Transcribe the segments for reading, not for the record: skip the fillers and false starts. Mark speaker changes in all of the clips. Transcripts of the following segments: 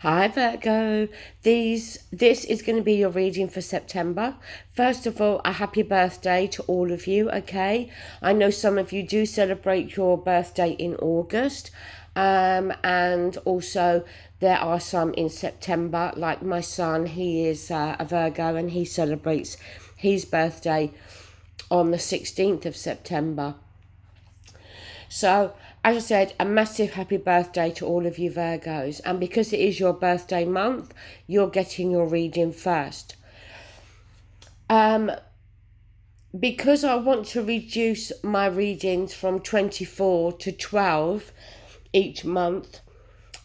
Speaker 1: Hi Virgo, this is going to be your reading for September. First of all, a happy birthday to all of you, okay? I know some of you do celebrate your birthday in August, and also there are some in September, like my son, he is a Virgo and he celebrates his birthday on the 16th of September. So, as I said, a massive happy birthday to all of you Virgos. And because it is your birthday month, you're getting your reading first. Because I want to reduce my readings from 24 to 12 each month,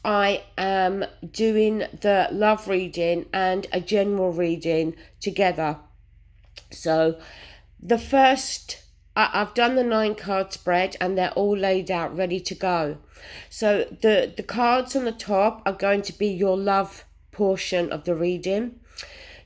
Speaker 1: I am doing the love reading and a general reading together. So, the first... I've done the 9-card spread and they're all laid out ready to go. So the cards on the top are going to be your love portion of the reading,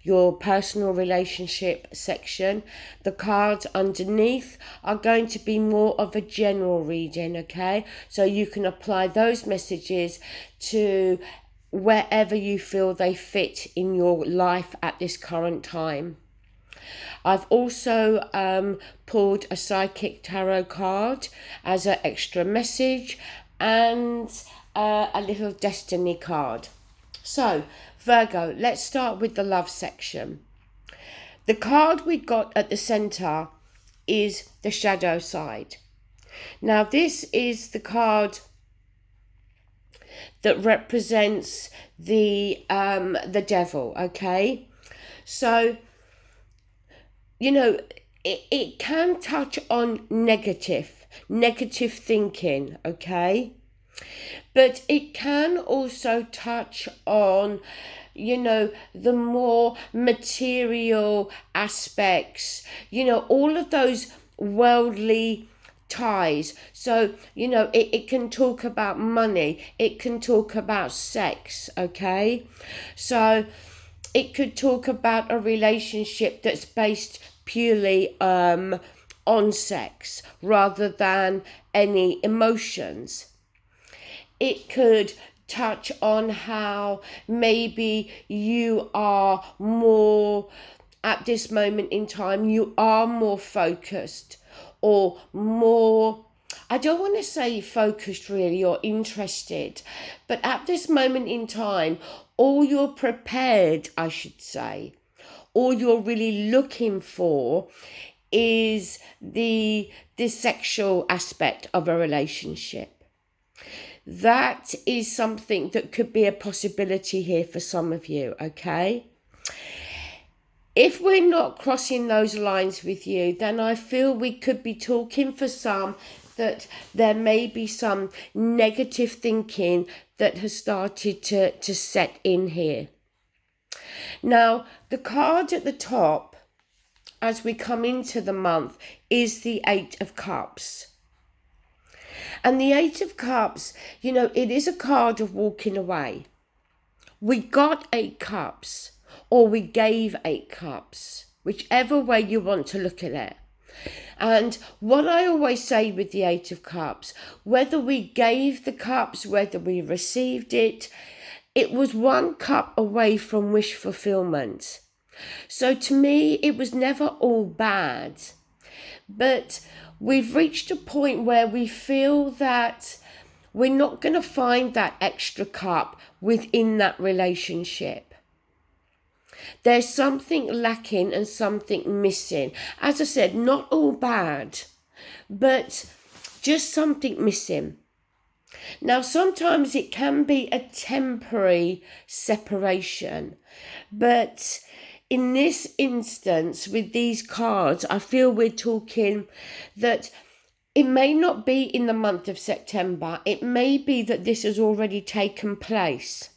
Speaker 1: your personal relationship section. The cards underneath are going to be more of a general reading, okay? So you can apply those messages to wherever you feel they fit in your life at this current time. I've also pulled a psychic tarot card as an extra message and a little destiny card. So, Virgo, let's start with the love section. The card we got at the centre is the shadow side. Now, this is the card that represents the devil, okay? So, you know, it can touch on negative thinking, okay? But it can also touch on, you know, the more material aspects, you know, all of those worldly ties. So, you know, it can talk about money, it can talk about sex, okay? So it could talk about a relationship that's based purely on sex rather than any emotions. It could touch on how maybe you are more, at this moment in time, you are more focused or more, I don't want to say focused really or interested, but at this moment in time, all you're prepared, I should say, all you're really looking for is the sexual aspect of a relationship. That is something that could be a possibility here for some of you, okay? If we're not crossing those lines with you, then I feel we could be talking for some that there may be some negative thinking that has started to set in here. Now, the card at the top, as we come into the month, is the 8 of Cups. And the 8 of Cups, you know, it is a card of walking away. We got 8 cups, or we gave 8 cups, whichever way you want to look at it. And what I always say with the 8 of Cups, whether we gave the cups, whether we received it, it was 1 cup away from wish fulfillment. So to me, it was never all bad. But we've reached a point where we feel that we're not going to find that extra cup within that relationship. There's something lacking and something missing. As I said, not all bad, but just something missing. Now, sometimes it can be a temporary separation, but in this instance, with these cards, I feel we're talking that it may not be in the month of September. It may be that this has already taken place.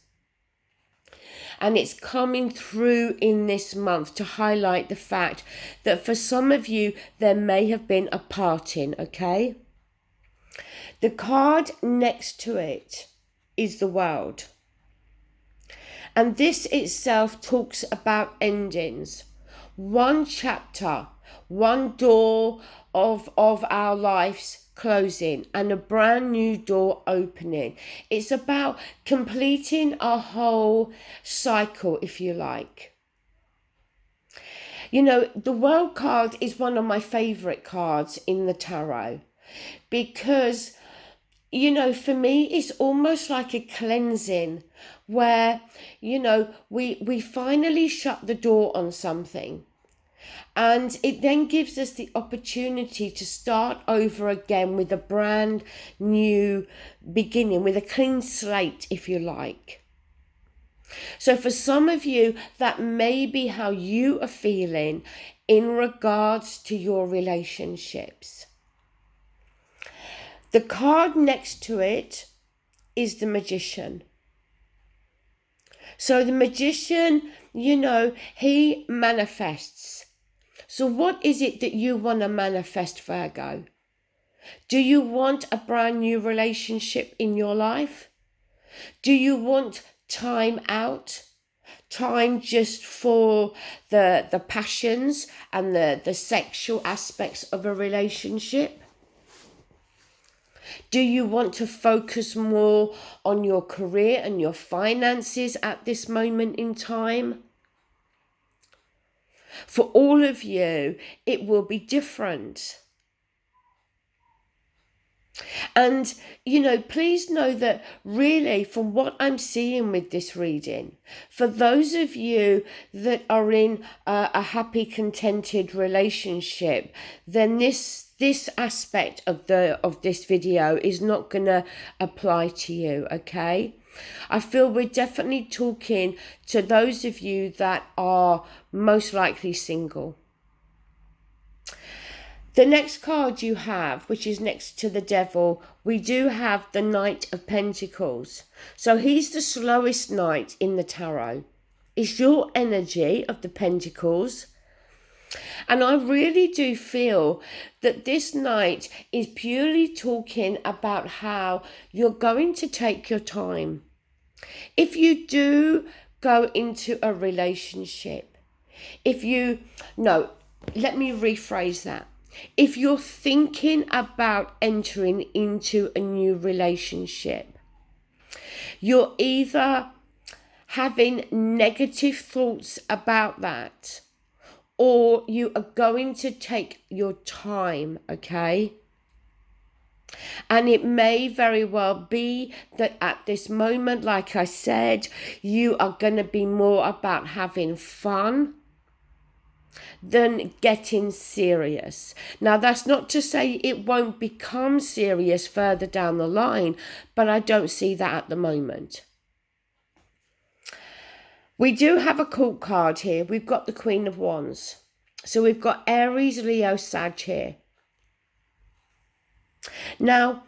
Speaker 1: And it's coming through in this month to highlight the fact that for some of you, there may have been a parting, okay? The card next to it is the World. And this itself talks about endings. One chapter, one door of our lives closing and a brand new door opening. It's about completing a whole cycle, if you like. You know, the World card is one of my favorite cards in the tarot because, you know, for me, it's almost like a cleansing where, you know, we finally shut the door on something. And it then gives us the opportunity to start over again with a brand new beginning, with a clean slate, if you like. So for some of you, that may be how you are feeling in regards to your relationships. The card next to it is the Magician. So the Magician, you know, he manifests. So what is it that you want to manifest, Virgo? Do you want a brand new relationship in your life? Do you want time out? Time just for the passions and the sexual aspects of a relationship? Do you want to focus more on your career and your finances at this moment in time? For all of you, it will be different. And, you know, please know that really from what I'm seeing with this reading, for those of you that are in a happy, contented relationship, then this aspect of this video is not going to apply to you, okay? I feel we're definitely talking to those of you that are most likely single. The next card you have, which is next to the Devil, we do have the Knight of Pentacles. So he's the slowest knight in the tarot. It's your energy of the Pentacles. And I really do feel that this knight is purely talking about how you're going to take your time. If you do go into a relationship, let me rephrase that. If you're thinking about entering into a new relationship, you're either having negative thoughts about that, or you are going to take your time, okay? And it may very well be that at this moment, like I said, you are going to be more about having fun than getting serious. Now, that's not to say it won't become serious further down the line, but I don't see that at the moment. We do have a court card here. We've got the Queen of Wands. So we've got Aries, Leo, Sag here. Now,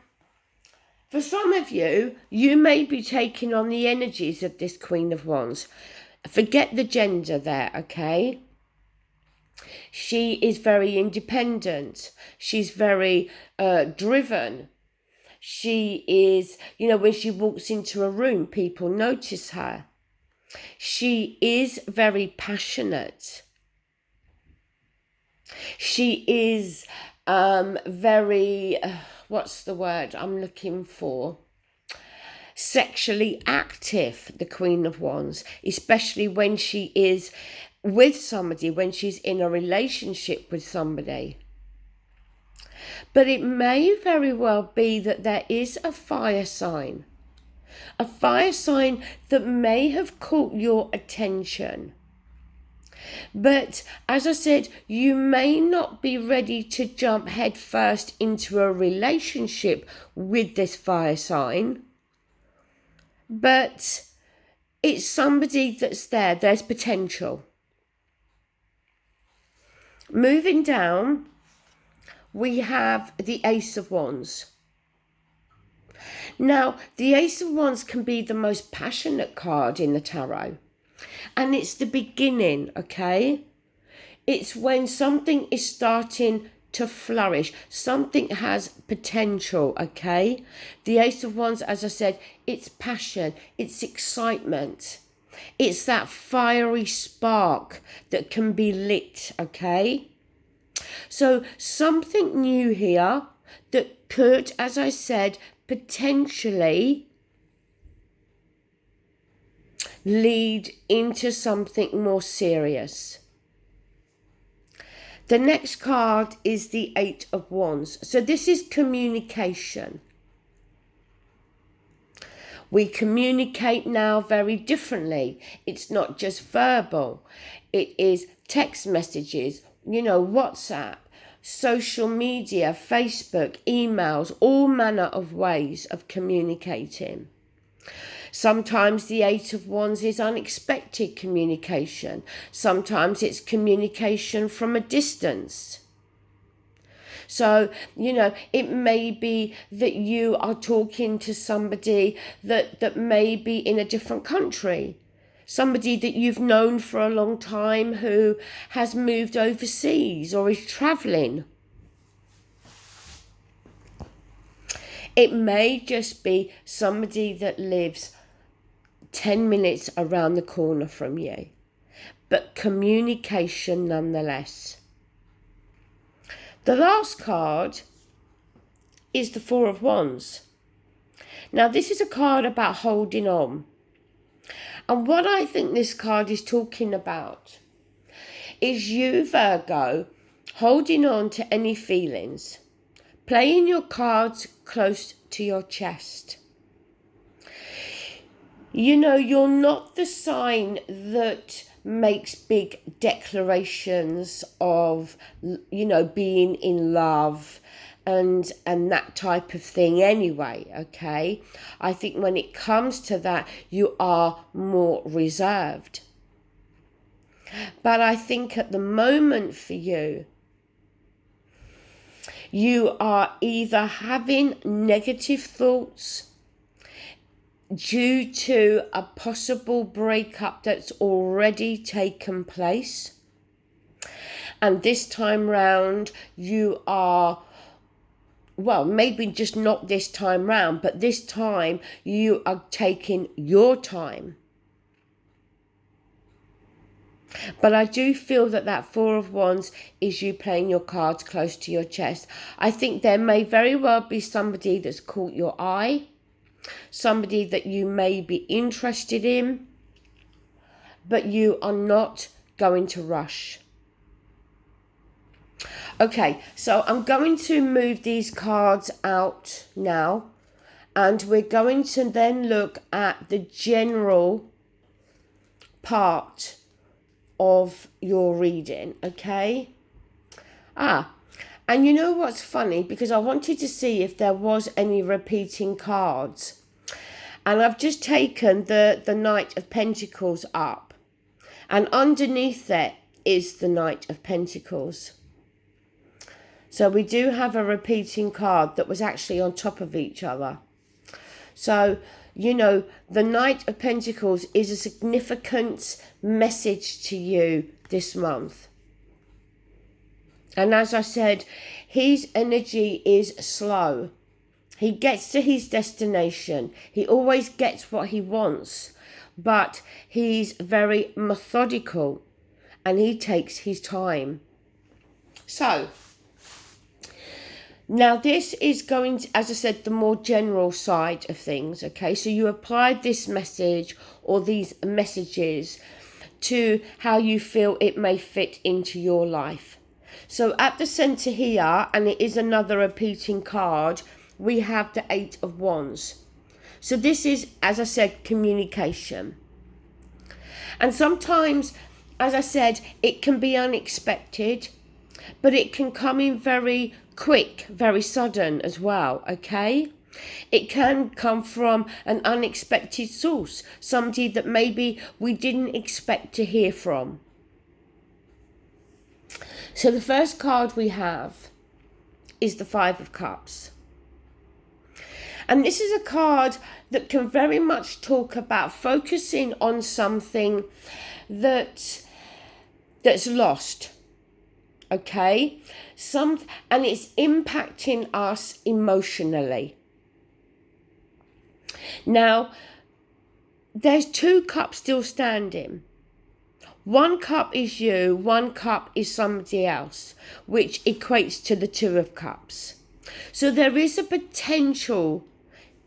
Speaker 1: for some of you, you may be taking on the energies of this Queen of Wands. Forget the gender there, okay? She is very independent. She's very driven. She is, you know, when she walks into a room, people notice her. She is very passionate. She is very, what's the word I'm looking for? Sexually active, the Queen of Wands, especially when she is with somebody, when she's in a relationship with somebody. But it may very well be that there is a fire sign that may have caught your attention. But as I said, you may not be ready to jump headfirst into a relationship with this fire sign, but it's somebody that's there. There's potential. Moving down, we have the Ace of Wands. Now, the Ace of Wands can be the most passionate card in the tarot. And it's the beginning, okay? It's when something is starting to flourish. Something has potential, okay? The Ace of Wands, as I said, it's passion, it's excitement. It's that fiery spark that can be lit, okay? So something new here, that could, as I said, potentially lead into something more serious. The next card is the Eight of Wands. So this is communication. We communicate now very differently. It's not just verbal. It is text messages, WhatsApp, social media, Facebook, emails, all manner of ways of communicating. Sometimes the Eight of Wands is unexpected communication. Sometimes it's communication from a distance. So, it may be that you are talking to somebody that may be in a different country. Somebody that you've known for a long time who has moved overseas or is travelling. It may just be somebody that lives 10 minutes around the corner from you, but communication nonetheless. The last card is the Four of Wands. Now, this is a card about holding on. And what I think this card is talking about is you, Virgo, holding on to any feelings, playing your cards close to your chest. You're not the sign that makes big declarations of, being in love and that type of thing anyway, okay? I think when it comes to that, you are more reserved. But I think at the moment for you, you are either having negative thoughts due to a possible breakup that's already taken place. And this time round, you are, maybe just not this time round, but this time you are taking your time. But I do feel that Four of Wands is you playing your cards close to your chest. I think there may very well be somebody that's caught your eye, somebody that you may be interested in, but you are not going to rush. Okay, so I'm going to move these cards out now, and we're going to then look at the general part of your reading, okay? And you know what's funny? Because I wanted to see if there was any repeating cards. And I've just taken the Knight of Pentacles up. And underneath that is the Knight of Pentacles. So we do have a repeating card that was actually on top of each other. So, the Knight of Pentacles is a significant message to you this month. And as I said, his energy is slow. He gets to his destination. He always gets what he wants, but he's very methodical and he takes his time. So, now this is going to, as I said, the more general side of things, okay? So you applied this message or these messages to how you feel it may fit into your life. So at the centre here, and it is another repeating card, we have the Eight of Wands. So this is, as I said, communication. And sometimes, as I said, it can be unexpected, but it can come in very quick, very sudden as well, okay? It can come from an unexpected source, somebody that maybe we didn't expect to hear from. So the first card we have is the Five of Cups. And this is a card that can very much talk about focusing on something that's lost. Okay? And it's impacting us emotionally. Now, there's two cups still standing. One cup is you, one cup is somebody else, which equates to the Two of Cups. So there is a potential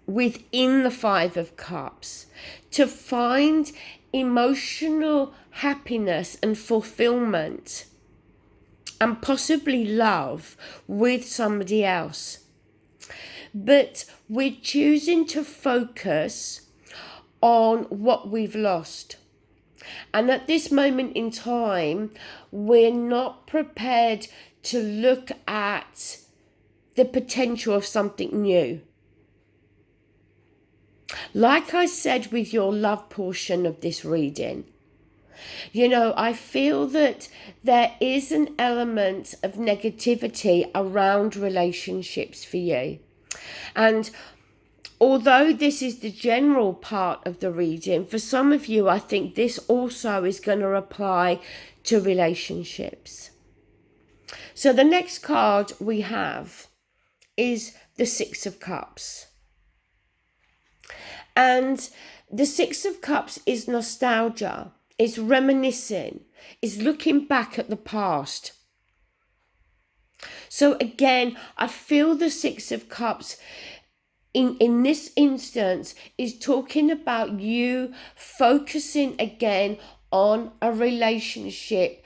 Speaker 1: within the Five of Cups to find emotional happiness and fulfillment and possibly love with somebody else. But we're choosing to focus on what we've lost. And at this moment in time, we're not prepared to look at the potential of something new. Like I said with your love portion of this reading, I feel that there is an element of negativity around relationships for you. And although this is the general part of the reading, for some of you, I think this also is going to apply to relationships. So the next card we have is the Six of Cups. And the Six of Cups is nostalgia, it's reminiscing, it's looking back at the past. So again, I feel the Six of Cups in this instance is talking about you focusing again on a relationship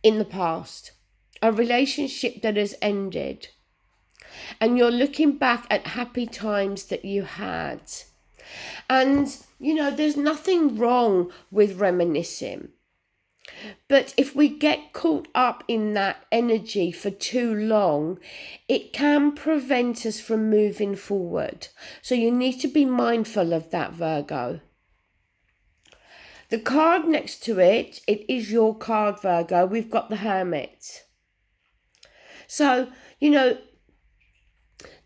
Speaker 1: in the past, a relationship that has ended. And you're looking back at happy times that you had. And, there's nothing wrong with reminiscing. But if we get caught up in that energy for too long, it can prevent us from moving forward. So you need to be mindful of that, Virgo. The card next to it is your card, Virgo. We've got the Hermit. So, the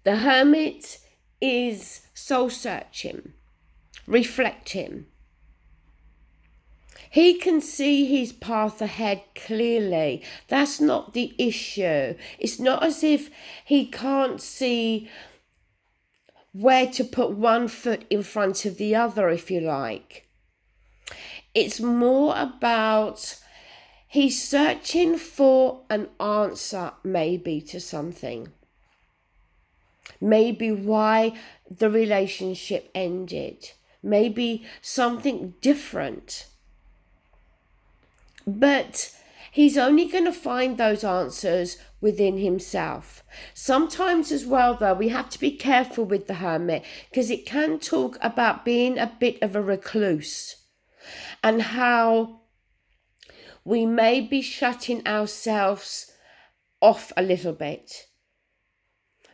Speaker 1: Hermit is soul searching, reflecting. He can see his path ahead clearly. That's not the issue. It's not as if he can't see where to put one foot in front of the other, if you like. It's more about he's searching for an answer, maybe, to something. Maybe why the relationship ended. Maybe something different. But he's only going to find those answers within himself. Sometimes as well, though, we have to be careful with the Hermit because it can talk about being a bit of a recluse and how we may be shutting ourselves off a little bit.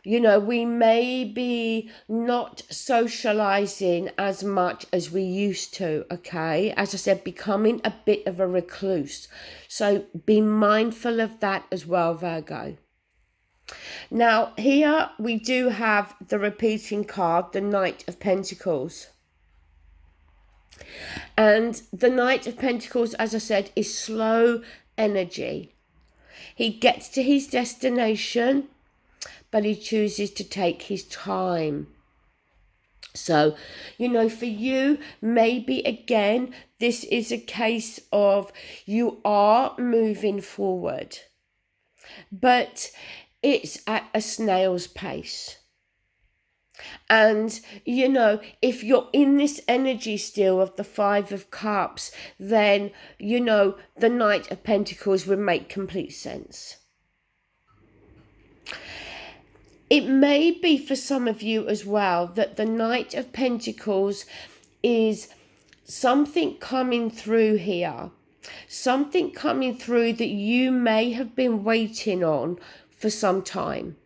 Speaker 1: We may be not socializing as much as we used to, okay? As I said, becoming a bit of a recluse. So be mindful of that as well, Virgo. Now, here we do have the repeating card, the Knight of Pentacles. And the Knight of Pentacles, as I said, is slow energy. He gets to his destination, but he chooses to take his time. So, for you, maybe again, this is a case of you are moving forward, but it's at a snail's pace. And, if you're in this energy still of the Five of Cups, then, the Knight of Pentacles would make complete sense. It may be for some of you as well that the Knight of Pentacles is something coming through here. Something coming through that you may have been waiting on for some time.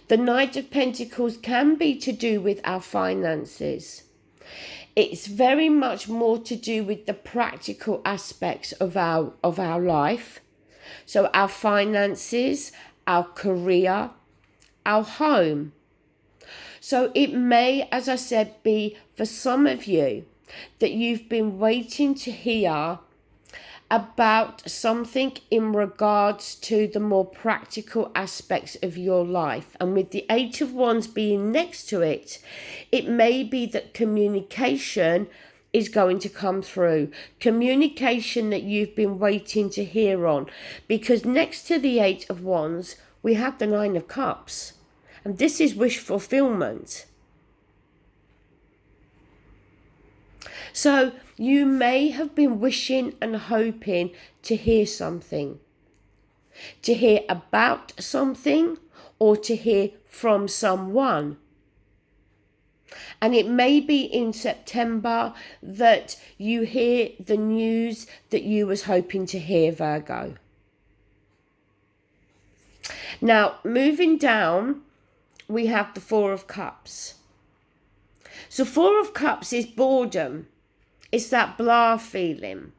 Speaker 1: The Knight of Pentacles can be to do with our finances. It's very much more to do with the practical aspects of our life. So our finances, our career, our home. So it may, as I said, be for some of you that you've been waiting to hear about something in regards to the more practical aspects of your life. And with the Eight of Wands being next to it, it may be that communication is going to come through. Communication that you've been waiting to hear on. Because next to the Eight of Wands, we have the Nine of Cups. And this is wish fulfillment. So you may have been wishing and hoping to hear something, to hear about something, or to hear from someone. And it may be in September that you hear the news that you was hoping to hear, Virgo. Now, moving down, we have the Four of Cups. So Four of Cups is boredom. It's that blah feeling.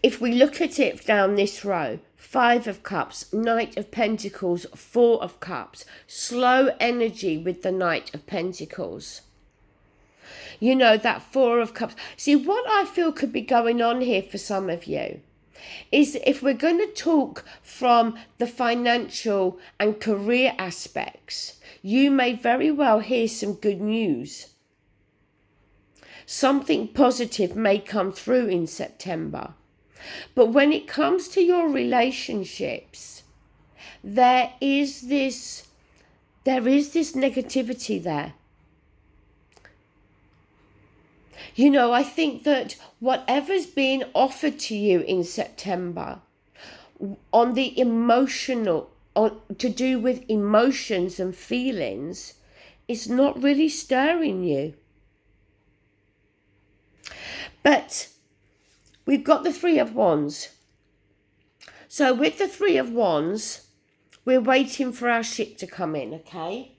Speaker 1: If we look at it down this row, Five of Cups, Knight of Pentacles, Four of Cups, slow energy with the Knight of Pentacles. You know, that Four of Cups. See, what I feel could be going on here for some of you is if we're going to talk from the financial and career aspects, you may very well hear some good news. Something positive may come through in September. But when it comes to your relationships, there is this negativity there. You know, I think that whatever's being offered to you in September on the emotional, to do with emotions and feelings, is not really stirring you. But we've got the Three of Wands. So with the Three of Wands, we're waiting for our ship to come in, okay?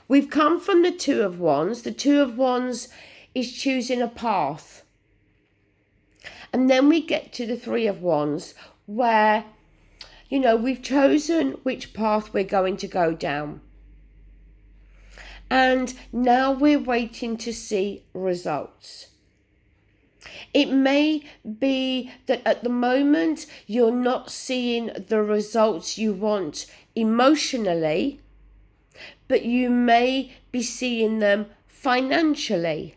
Speaker 1: We've come from the Two of Wands. The Two of Wands is choosing a path. And then we get to the Three of Wands where, you know, we've chosen which path we're going to go down. And now we're waiting to see results. It may be that at the moment you're not seeing the results you want emotionally, but you may be seeing them financially.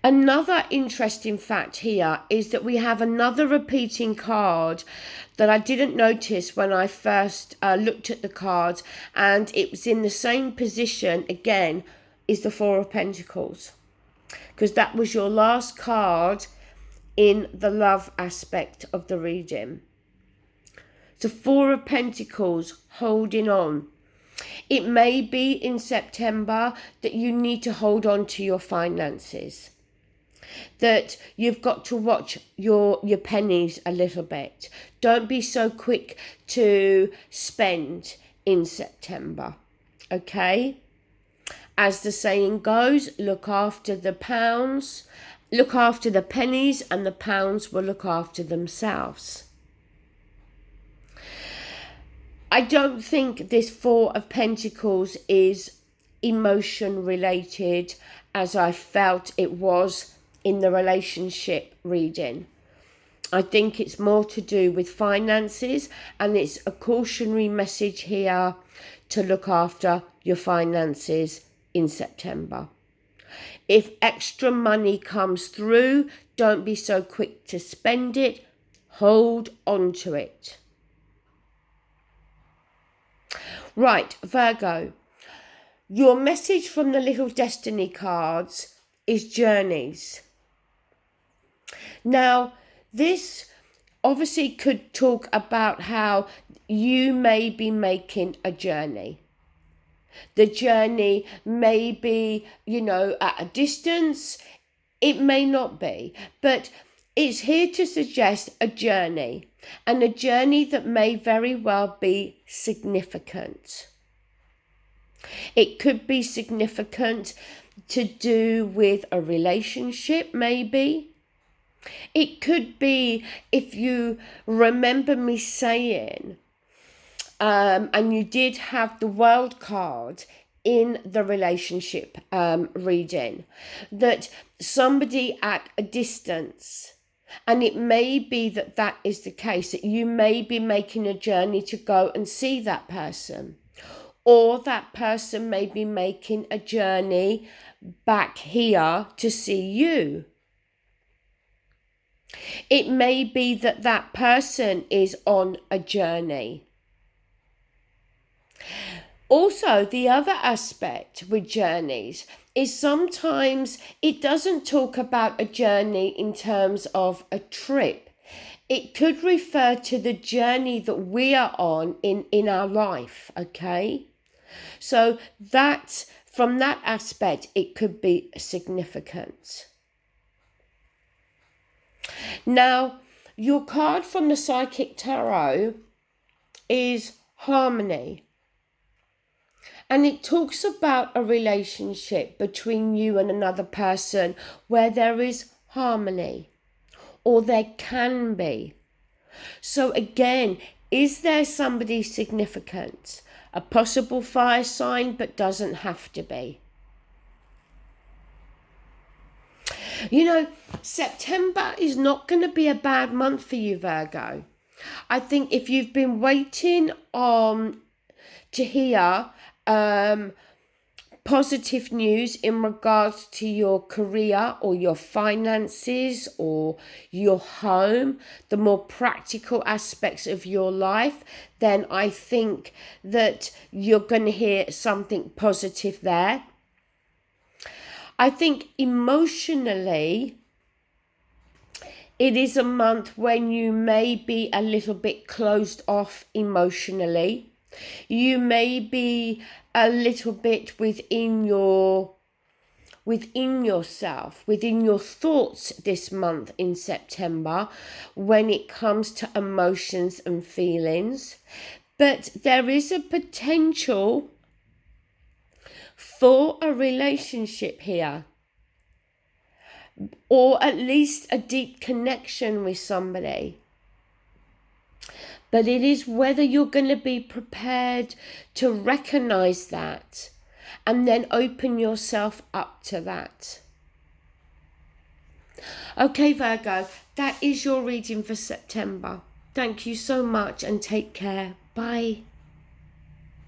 Speaker 1: Another interesting fact here is that we have another repeating card that I didn't notice when I first looked at the cards, and it was in the same position again, is the Four of Pentacles. Because that was your last card in the love aspect of the reading. So Four of Pentacles, holding on. It may be in September that you need to hold on to your finances. That you've got to watch your pennies a little bit. Don't be so quick to spend in September. Okay? As the saying goes, look after the pounds, look after the pennies, and the pounds will look after themselves. I don't think this Four of Pentacles is emotion related as I felt it was in the relationship reading. I think it's more to do with finances, and it's a cautionary message here to look after your finances in September. If extra money comes through, don't be so quick to spend it. Hold on to it. Right, Virgo, your message from the little destiny cards is journeys. Now, this obviously could talk about how you may be making a journey. The journey may be, you know, at a distance. It may not be, but it's here to suggest a journey, and a journey that may very well be significant. It could be significant to do with a relationship, maybe. It could be, if you remember me saying, and you did have the World card in the relationship reading, that somebody at a distance, and it may be that that is the case, that you may be making a journey to go and see that person, or that person may be making a journey back here to see you. It may be that that person is on a journey. Also, the other aspect with journeys is sometimes it doesn't talk about a journey in terms of a trip. It could refer to the journey that we are on in our life, okay? So that, from that aspect, it could be significant. Now, your card from the Psychic Tarot is Harmony. And it talks about a relationship between you and another person where there is harmony, or there can be. So again, is there somebody significant? A possible fire sign, but doesn't have to be. You know, September is not going to be a bad month for you, Virgo. I think if you've been waiting to hear positive news in regards to your career or your finances or your home, the more practical aspects of your life, then I think that you're going to hear something positive there. I think emotionally, it is a month when you may be a little bit closed off emotionally. You may be a little bit within yourself, within your thoughts this month in September when it comes to emotions and feelings. But there is a potential for a relationship here, or at least a deep connection with somebody. But it is whether you're going to be prepared to recognize that and then open yourself up to that. Okay, Virgo, that is your reading for September. Thank you so much and take care. Bye.